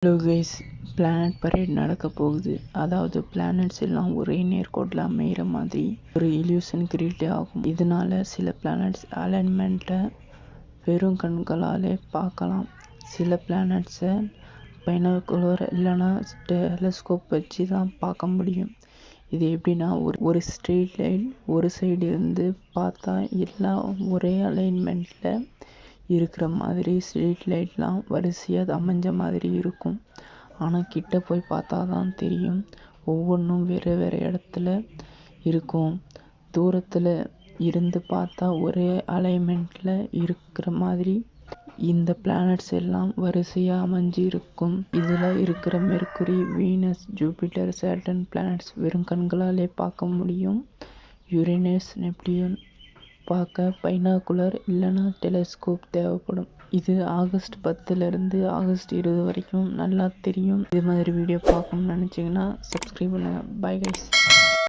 Hello guys, planet parade நடக்க போகுது. அதாவது பிளானட்ஸ் எல்லாம் ஒரே நேர்கோட்டில் அமைகிற மாதிரி ஒரு இல்யூஷன் கிரியேட் ஆகும். இதனால சில பிளானட்ஸ் அலைன்மெண்ட்டை வெறும் கண்களாலே பார்க்கலாம். சில பிளானட்ஸை பைனாகுலர் இல்லைன்னா டெலஸ்கோப் வச்சு தான் பார்க்க முடியும். இது எப்படின்னா, ஒரு ஸ்ட்ரெயிட் லைன் ஒரு சைடு இருந்து பார்த்தா எல்லாம் ஒரே அலைன்மெண்ட்டில் இருக்கிற மாதிரி ஸ்ட்ரீட் லைட்லாம் வரிசையாக அமைஞ்ச மாதிரி இருக்கும். ஆனால் கிட்ட போய் பார்த்தா தான் தெரியும், ஒவ்வொன்றும் வேறு வேறு இடத்துல இருக்கும். தூரத்தில் இருந்து பார்த்தா ஒரே அலைன்மெண்ட்டில் இருக்கிற மாதிரி இந்த பிளானட்ஸ் எல்லாம் வரிசையாக அமைஞ்சு இருக்கும். இதில் இருக்கிற Mercury, Venus, Jupiter, Saturn planets வெறும் கண்களாலே பார்க்க முடியும். யுரேனஸ், நெப்டியூன் பார்க்க பைனாகுலர் இல்லைன்னா டெலஸ்கோப் தேவைப்படும். இது ஆகஸ்ட் 10 ஆகஸ்ட் 20 வரைக்கும் நல்லா தெரியும். இது மாதிரி வீடியோ பார்க்கணும்னு நினச்சிங்கன்னா சப்ஸ்கிரைப் பண்ணுங்கள். Bye guys.